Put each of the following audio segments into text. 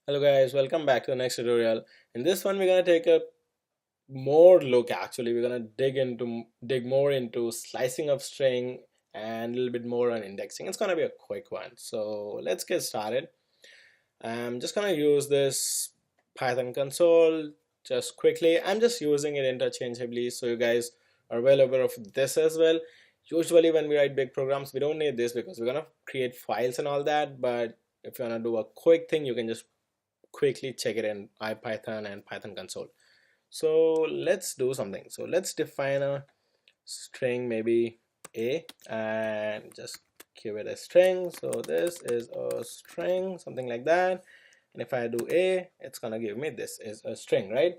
Hello guys, welcome back to the next tutorial. In this one we're gonna take a more look. Actually, we're gonna dig more into slicing of string and a little bit more on indexing. It's gonna be a quick one. So let's get started. I'm just gonna use this Python console just quickly. I'm just using it interchangeably so you guys are well aware of this as well. Usually when we write big programs we don't need this because we're gonna create files and all that, but if you want to do a quick thing you can just quickly check it in IPython and Python console. So let's do something. So let's define a string, maybe a, and just give it a string. So this is a string, something like that. And if I do a, it's gonna give me this is a string, right?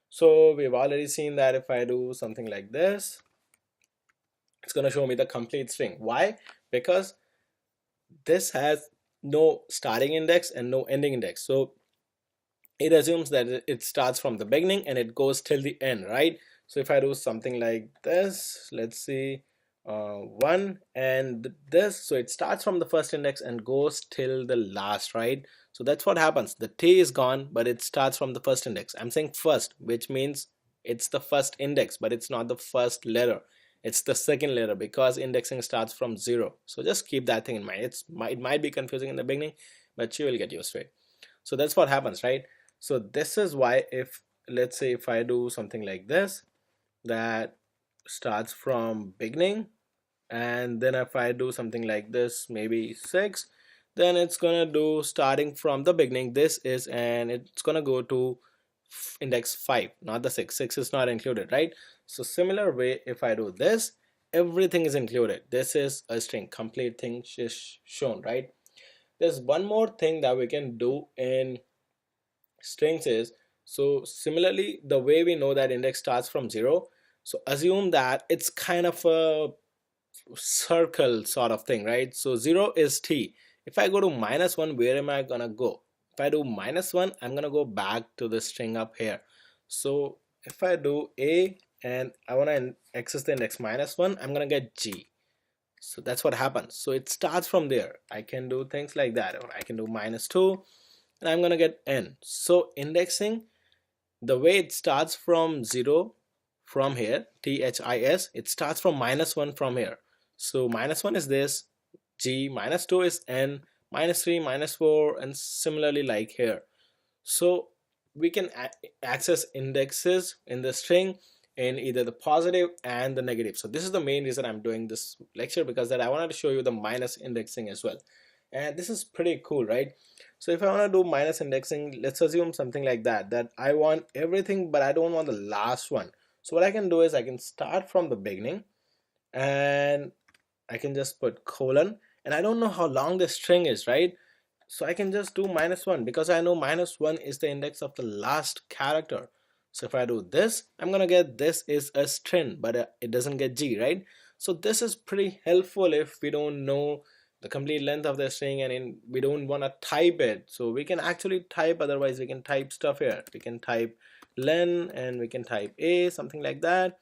So we've already seen that if I do something like this, it's gonna show me the complete string. Why? Because this has no starting index and no ending index. So it assumes that it starts from the beginning and it goes till the end, right? So if I do something like this, let's see, 1 and this, so it starts from the first index and goes till the last, right? So that's what happens. The t is gone, but it starts from the first index. I'm saying first, which means it's the first index, but it's not the first letter. It's the second letter because indexing starts from 0. So just keep that thing in mind. It might be confusing in the beginning, but you will get used to it. So that's what happens, right? So this is why, if let's say if I do something like this that starts from beginning, and then if I do something like this, maybe 6, then it's gonna do starting from the beginning, this is, and it's gonna go to index 5, not the 6 is not included, right? So similar way, if I do this, everything is included. This is a string, complete thing is shown, right? There's one more thing that we can do in strings is, so similarly the way we know that index starts from 0, so assume that it's kind of a circle sort of thing, right? So 0 is t. If I go to -1, where am I gonna go? If I do -1, I'm gonna go back to the string up here. So if I do a and I want to access the index -1, I'm gonna get g. So that's what happens. So it starts from there. I can do things like that, or I can do -2 and I'm gonna get n. So indexing, the way it starts from 0 from here, this, it starts from -1 from here. So -1 is this, g, -2 is n, -3, -4, and similarly like here. So we can access indexes in the string in either the positive and the negative. So this is the main reason I'm doing this lecture, because that I wanted to show you the minus indexing as well. And this is pretty cool, right? So if I want to do minus indexing, let's assume something like that I want everything but I don't want the last one. So what I can do is I can start from the beginning and I can just put colon, and I don't know how long the string is, right? So I can just do -1 because I know -1 is the index of the last character. So if I do this, I'm gonna get this is a string, but it doesn't get g, right? So this is pretty helpful if we don't know the complete length of the string and we don't want to type it. So we can actually type, otherwise we can type stuff here. We can type len and we can type a, something like that,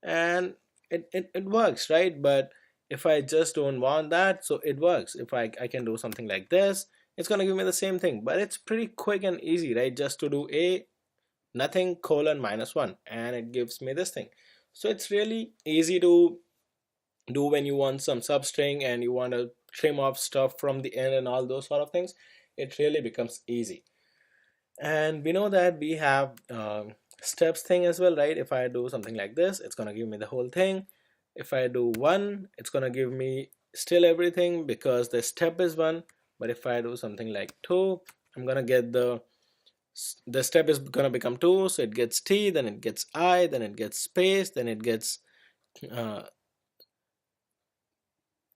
and it works, right? But if I just don't want that, so it works. If I can do something like this, it's gonna give me the same thing, but it's pretty quick and easy, right? Just to do a nothing colon -1 and it gives me this thing. So it's really easy to do when you want some substring and you want to trim off stuff from the end and all those sort of things. It really becomes easy. And we know that we have steps thing as well, right? If I do something like this, it's gonna give me the whole thing. If I do 1, it's gonna give me still everything because the step is 1. But if I do something like 2, I'm gonna get the step is gonna become 2, so it gets t, then it gets I, then it gets space, then it gets uh,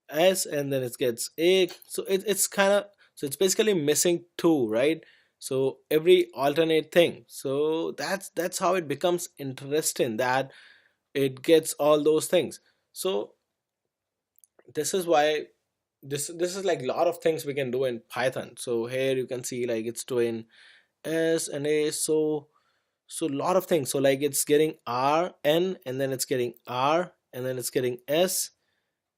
s, and then it gets a. So it's kind of, so it's basically missing 2, right? So every alternate thing. So that's how it becomes interesting, that it gets all those things. So this is why this is like a lot of things we can do in Python. So here you can see like it's doing s and a. So a lot of things. So like it's getting r n, and then it's getting r, and then it's getting s,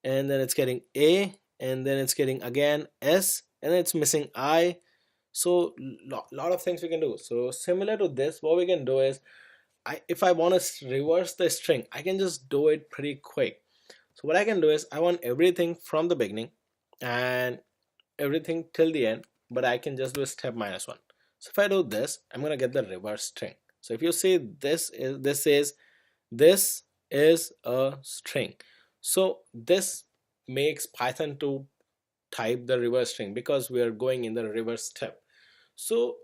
and then it's getting a, and then it's getting again s, and then it's missing I. So lot of things we can do. So similar to this, what we can do is, if I want to reverse the string, I can just do it pretty quick. So what I can do is, I want everything from the beginning and everything till the end, but I can just do a step -1. So if I do this, I'm gonna get the reverse string. So if you see, this is a string. So this makes Python to type the reverse string because we are going in the reverse step. So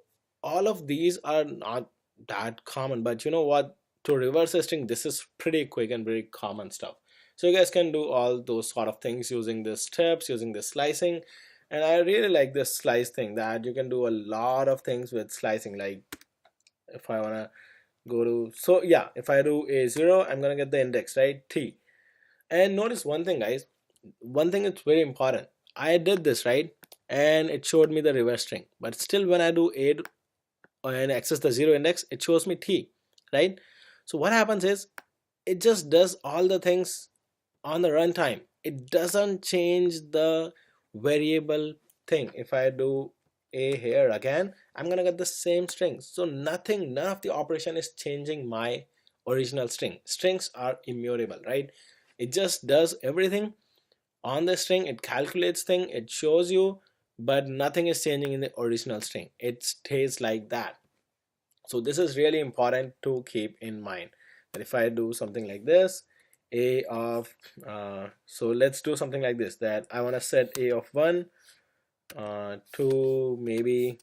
all of these are not that common, but you know what, to reverse a string, this is pretty quick and very common stuff. So you guys can do all those sort of things using the steps, using the slicing. And I really like this slice thing, that you can do a lot of things with slicing. Like if I want to go to, so yeah, if I do a0, I'm gonna get the index, right, t. And notice one thing, guys, one thing is very important. I did this, right, and it showed me the reverse string, but still when I do a and access the 0 index, it shows me t, right? So what happens is, it just does all the things on the runtime. It doesn't change the variable thing. If I do a here again, I'm gonna get the same string. So none of the operation is changing my original string. Strings are immutable, right? It just does everything on the string. It calculates thing, it shows you, but nothing is changing in the original string. It stays like that. So this is really important to keep in mind, that if I do something like this, a of so let's do something like this, that I want to set a of 1 to maybe,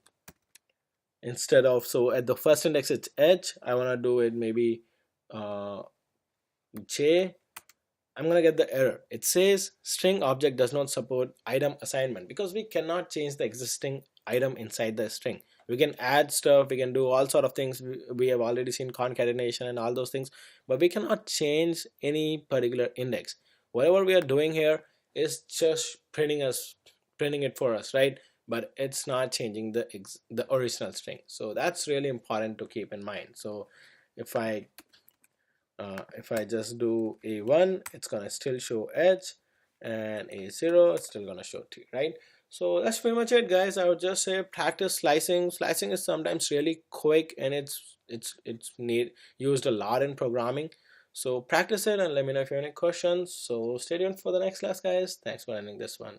instead of, so at the first index it's h, I want to do it maybe uh, j. I'm gonna get the error. It says string object does not support item assignment, because we cannot change the existing item inside the string. We can add stuff, we can do all sort of things. We have already seen concatenation and all those things, but we cannot change any particular index. Whatever we are doing here is just printing it for us, right? But it's not changing the original string. So that's really important to keep in mind. So if I just do a1, it's gonna still show h, and a0, it's still gonna show t, right? So that's pretty much it, guys. I would just say practice slicing. Slicing is sometimes really quick, and it's used a lot in programming. So practice it and let me know if you have any questions. So stay tuned for the next class, guys. Thanks for ending this one.